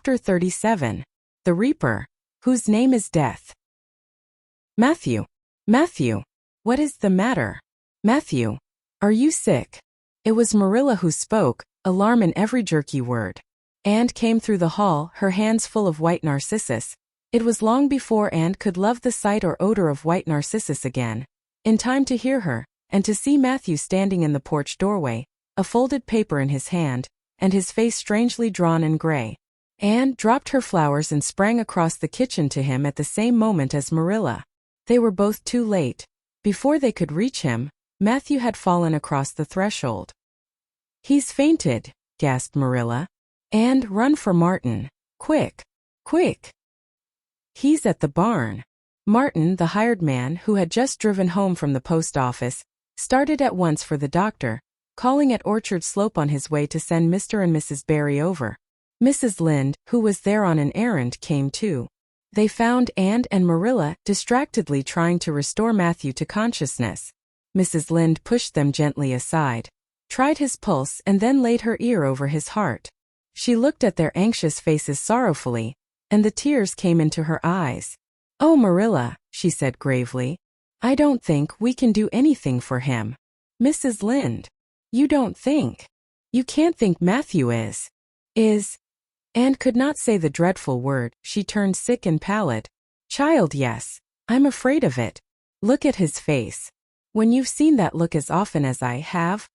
Chapter 37. The Reaper, whose name is Death. Matthew. Matthew. What is the matter? Matthew. Are you sick? It was Marilla who spoke, alarm in every jerky word. Anne came through the hall, her hands full of white narcissus. It was long before Anne could love the sight or odor of white narcissus again. In time to hear her, and to see Matthew standing in the porch doorway, a folded paper in his hand, and his face strangely drawn and gray. Anne dropped her flowers and sprang across the kitchen to him at the same moment as Marilla. They were both too late. Before they could reach him, Matthew had fallen across the threshold. "He's fainted," gasped Marilla. "And run for Martin. Quick! Quick! He's at the barn." Martin, the hired man who had just driven home from the post office, started at once for the doctor, calling at Orchard Slope on his way to send Mr. and Mrs. Barry over. Mrs. Lynde, who was there on an errand, came too. They found Anne and Marilla distractedly trying to restore Matthew to consciousness. Mrs. Lynde pushed them gently aside, tried his pulse, and then laid her ear over his heart. She looked at their anxious faces sorrowfully, and the tears came into her eyes. "Oh, Marilla," she said gravely, "I don't think we can do anything for him." "Mrs. Lynde, you don't think? You can't think Matthew is..." Anne could not say the dreadful word. She turned sick and pallid. "Child, yes. I'm afraid of it. Look at his face. When you've seen that look as often as I have,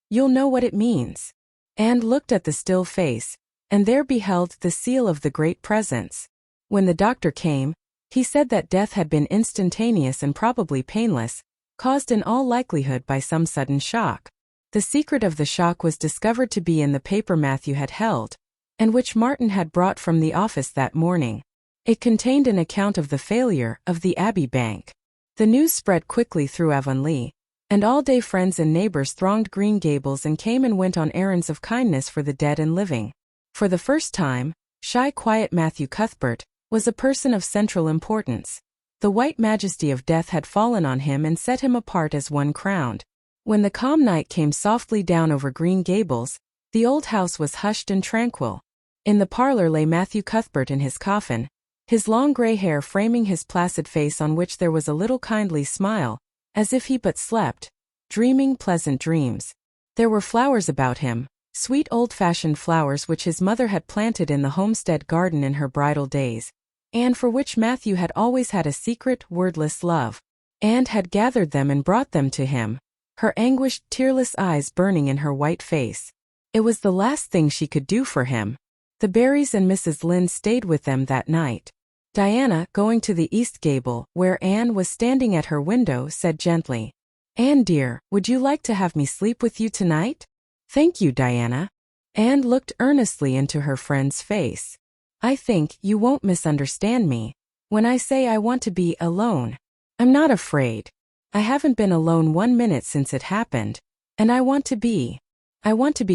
you'll know what it means." Anne looked at the still face, and there beheld the seal of the Great Presence. When the doctor came, he said that death had been instantaneous and probably painless, caused in all likelihood by some sudden shock. The secret of the shock was discovered to be in the paper Matthew had held, and which Martin had brought from the office that morning. It contained an account of the failure of the Abbey Bank. The news spread quickly through Avonlea, and all day friends and neighbors thronged Green Gables and came and went on errands of kindness for the dead and living. For the first time, shy, quiet Matthew Cuthbert was a person of central importance. The white majesty of death had fallen on him and set him apart as one crowned. When the calm night came softly down over Green Gables, the old house was hushed and tranquil. In the parlor lay Matthew Cuthbert in his coffin, his long gray hair framing his placid face on which there was a little kindly smile, as if he but slept, dreaming pleasant dreams. There were flowers about him, sweet old-fashioned flowers which his mother had planted in the homestead garden in her bridal days, and for which Matthew had always had a secret, wordless love. And had gathered them and brought them to him, her anguished, tearless eyes burning in her white face. It was the last thing she could do for him. The Barrys and Mrs. Lynde stayed with them that night. Diana, going to the east gable, where Anne was standing at her window, said gently, "Anne dear, would you like to have me sleep with you tonight?" "Thank you, Diana." Anne looked earnestly into her friend's face. "I think you won't misunderstand me when I say I want to be alone. I'm not afraid. I haven't been alone 1 minute since it happened, and I want to be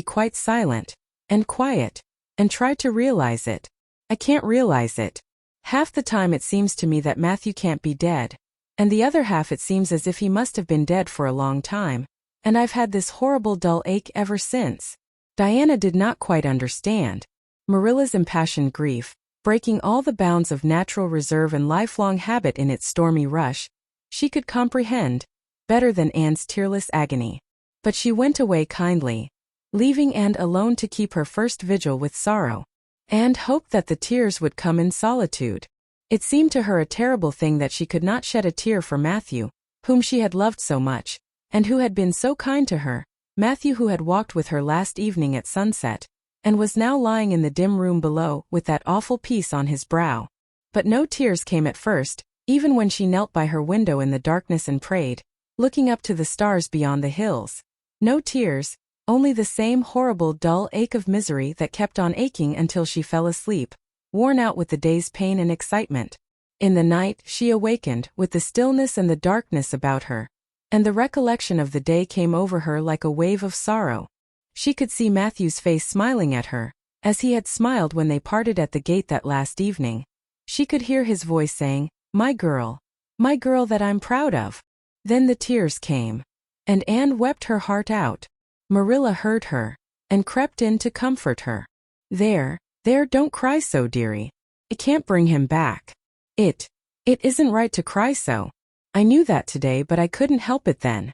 quite silent, and quiet, and try to realize it. I can't realize it. Half the time it seems to me that Matthew can't be dead, and the other half it seems as if he must have been dead for a long time, and I've had this horrible dull ache ever since." Diana did not quite understand Marilla's impassioned grief, breaking all the bounds of natural reserve and lifelong habit in its stormy rush. She could comprehend better than Anne's tearless agony. But she went away kindly, leaving Anne alone to keep her first vigil with sorrow. Anne hoped that the tears would come in solitude. It seemed to her a terrible thing that she could not shed a tear for Matthew, whom she had loved so much, and who had been so kind to her, Matthew who had walked with her last evening at sunset, and was now lying in the dim room below with that awful peace on his brow. But no tears came at first, even when she knelt by her window in the darkness and prayed, looking up to the stars beyond the hills. No tears, only the same horrible dull ache of misery that kept on aching until she fell asleep, worn out with the day's pain and excitement. In the night she awakened with the stillness and the darkness about her, and the recollection of the day came over her like a wave of sorrow. She could see Matthew's face smiling at her, as he had smiled when they parted at the gate that last evening. She could hear his voice saying, my girl that I'm proud of." Then the tears came, and Anne wept her heart out. Marilla heard her, and crept in to comfort her. There, There, don't cry so, dearie. It can't bring him back. It isn't right to cry so. I knew that today, but I couldn't help it then.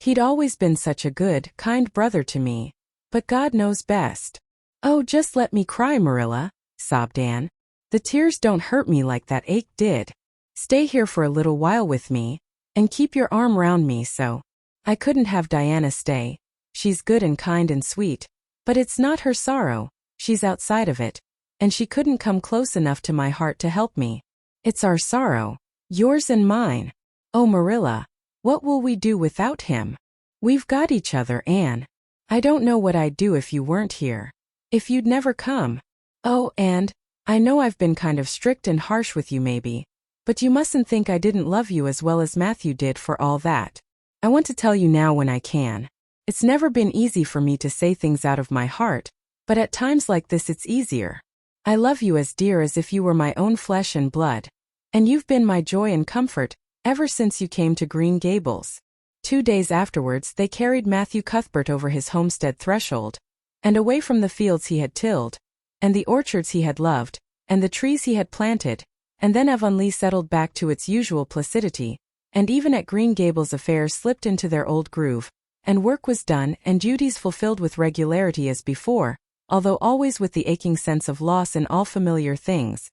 He'd always been such a good, kind brother to me. But God knows best. Oh, just let me cry, Marilla, sobbed Anne. The tears don't hurt me like that ache did. Stay here for a little while with me, and keep your arm round me so. I couldn't have Diana stay. She's good and kind and sweet. But it's not her sorrow, she's outside of it. And she couldn't come close enough to my heart to help me. It's our sorrow, yours and mine. Oh, Marilla, what will we do without him? We've got each other, Anne. I don't know what I'd do if you weren't here. If you'd never come. Oh, and I know I've been kind of strict and harsh with you maybe, but you mustn't think I didn't love you as well as Matthew did for all that. I want to tell you now when I can. It's never been easy for me to say things out of my heart, but at times like this it's easier. I love you as dear as if you were my own flesh and blood. And you've been my joy and comfort ever since you came to Green Gables. 2 days afterwards they carried Matthew Cuthbert over his homestead threshold, and away from the fields he had tilled, and the orchards he had loved, and the trees he had planted, and then Avonlea settled back to its usual placidity, and even at Green Gables affairs slipped into their old groove, and work was done and duties fulfilled with regularity as before, although always with the aching sense of loss in all familiar things.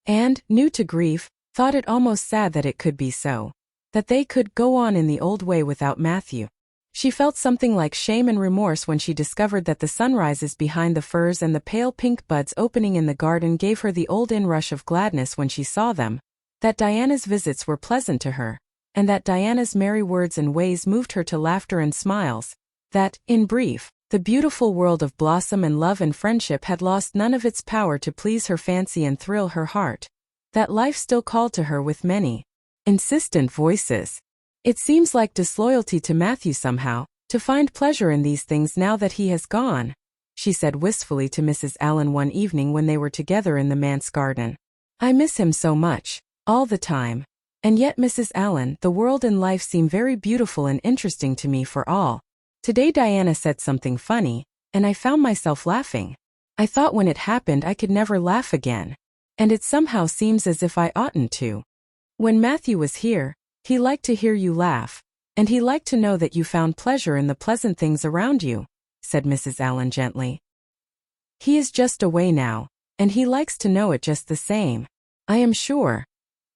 And, new to grief, thought it almost sad that it could be so. That they could go on in the old way without Matthew. She felt something like shame and remorse when she discovered that the sunrises behind the firs and the pale pink buds opening in the garden gave her the old inrush of gladness when she saw them, that Diana's visits were pleasant to her, and that Diana's merry words and ways moved her to laughter and smiles, that, in brief, the beautiful world of blossom and love and friendship had lost none of its power to please her fancy and thrill her heart, that life still called to her with many insistent voices. It seems like disloyalty to Matthew somehow, to find pleasure in these things now that he has gone, she said wistfully to Mrs. Allen one evening when they were together in the manse garden. I miss him so much, all the time. And yet, Mrs. Allen, the world and life seem very beautiful and interesting to me for all. Today Diana said something funny, and I found myself laughing. I thought when it happened I could never laugh again. And it somehow seems as if I oughtn't to. When Matthew was here, he liked to hear you laugh, and he liked to know that you found pleasure in the pleasant things around you, said Mrs. Allen gently. He is just away now, and he likes to know it just the same. I am sure.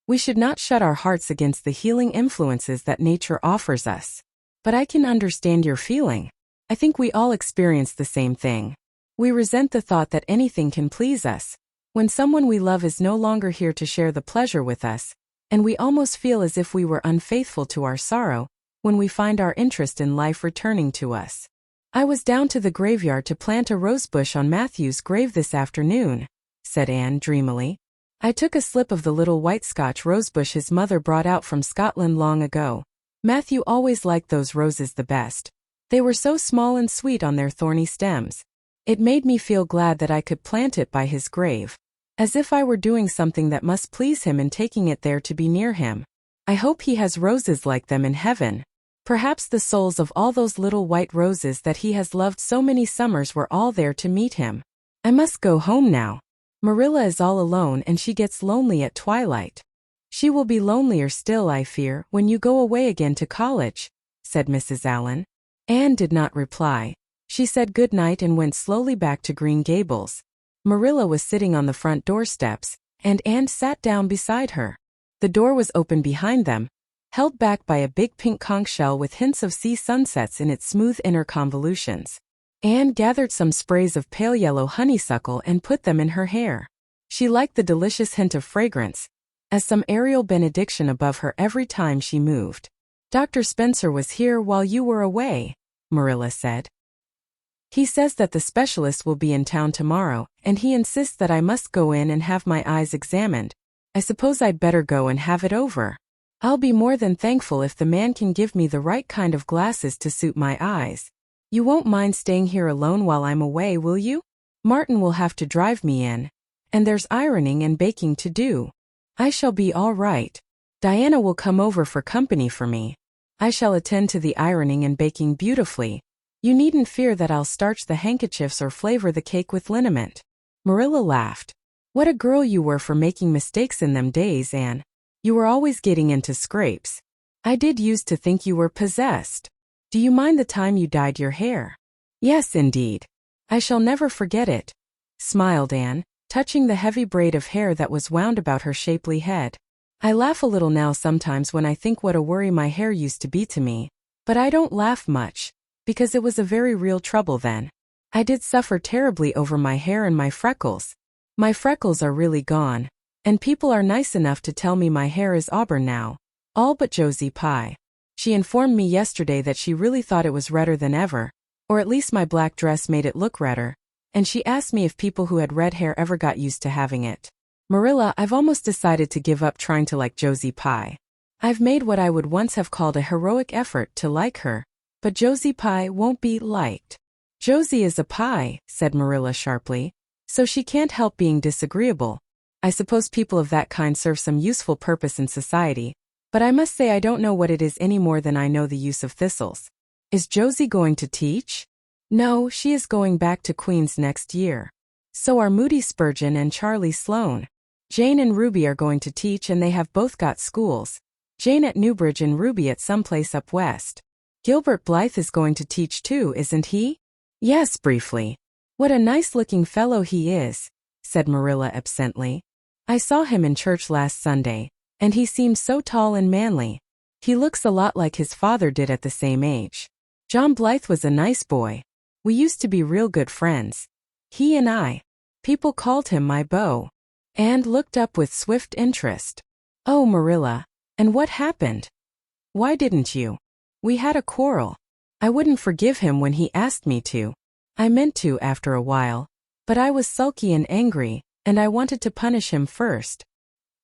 We should not shut our hearts against the healing influences that nature offers us. But I can understand your feeling. I think we all experience the same thing. We resent the thought that anything can please us, when someone we love is no longer here to share the pleasure with us, and we almost feel as if we were unfaithful to our sorrow, when we find our interest in life returning to us. I was down to the graveyard to plant a rosebush on Matthew's grave this afternoon, said Anne dreamily. I took a slip of the little white Scotch rosebush his mother brought out from Scotland long ago. Matthew always liked those roses the best. They were so small and sweet on their thorny stems. It made me feel glad that I could plant it by his grave, as if I were doing something that must please him in taking it there to be near him. I hope he has roses like them in heaven. Perhaps the souls of all those little white roses that he has loved so many summers were all there to meet him. I must go home now. Marilla is all alone and she gets lonely at twilight. She will be lonelier still, I fear, when you go away again to college, said Mrs. Allen. Anne did not reply. She said good night and went slowly back to Green Gables. Marilla was sitting on the front doorsteps, and Anne sat down beside her. The door was open behind them, held back by a big pink conch shell with hints of sea sunsets in its smooth inner convolutions. Anne gathered some sprays of pale yellow honeysuckle and put them in her hair. She liked the delicious hint of fragrance, as some aerial benediction above her every time she moved. Dr. Spencer was here while you were away, Marilla said. He says that the specialist will be in town tomorrow, and he insists that I must go in and have my eyes examined. I suppose I'd better go and have it over. I'll be more than thankful if the man can give me the right kind of glasses to suit my eyes. You won't mind staying here alone while I'm away, will you? Martin will have to drive me in, and there's ironing and baking to do. I shall be all right. Diana will come over for company for me. I shall attend to the ironing and baking beautifully. You needn't fear that I'll starch the handkerchiefs or flavor the cake with liniment. Marilla laughed. What a girl you were for making mistakes in them days, Anne. You were always getting into scrapes. I did used to think you were possessed. Do you mind the time you dyed your hair? Yes, indeed. I shall never forget it, smiled Anne, touching the heavy braid of hair that was wound about her shapely head. I laugh a little now sometimes when I think what a worry my hair used to be to me, but I don't laugh much, because it was a very real trouble then. I did suffer terribly over my hair and my freckles. My freckles are really gone, and people are nice enough to tell me my hair is auburn now, all but Josie Pye. She informed me yesterday that she really thought it was redder than ever, or at least my black dress made it look redder, and she asked me if people who had red hair ever got used to having it. Marilla, I've almost decided to give up trying to like Josie Pye. I've made what I would once have called a heroic effort to like her, but Josie Pye won't be liked. Josie is a pie, said Marilla sharply, so she can't help being disagreeable. I suppose people of that kind serve some useful purpose in society, but I must say I don't know what it is any more than I know the use of thistles. Is Josie going to teach? No, she is going back to Queen's next year. So are Moody Spurgeon and Charlie Sloane. Jane and Ruby are going to teach, and they have both got schools. Jane at Newbridge and Ruby at some place up west. Gilbert Blythe is going to teach too, isn't he? Yes, briefly. What a nice-looking fellow he is, said Marilla absently. I saw him in church last Sunday, and he seemed so tall and manly. He looks a lot like his father did at the same age. John Blythe was a nice boy. We used to be real good friends. He and I. People called him my beau. Anne looked up with swift interest. Oh, Marilla, and what happened? Why didn't you? We had a quarrel. I wouldn't forgive him when he asked me to. I meant to after a while, but I was sulky and angry, and I wanted to punish him first.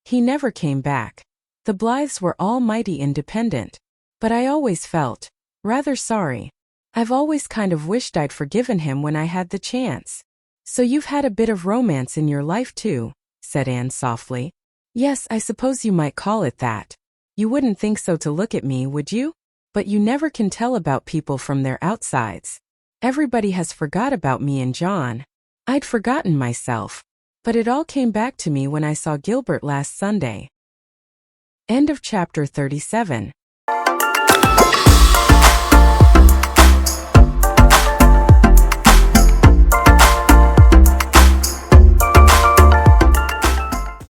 He never came back. The Blythes were all mighty independent, but I always felt rather sorry. I've always kind of wished I'd forgiven him when I had the chance. So you've had a bit of romance in your life too, said Anne softly. Yes, I suppose you might call it that. You wouldn't think so to look at me, would you? But you never can tell about people from their outsides. Everybody has forgot about me and John. I'd forgotten myself. But it all came back to me when I saw Gilbert last Sunday. End of chapter 37.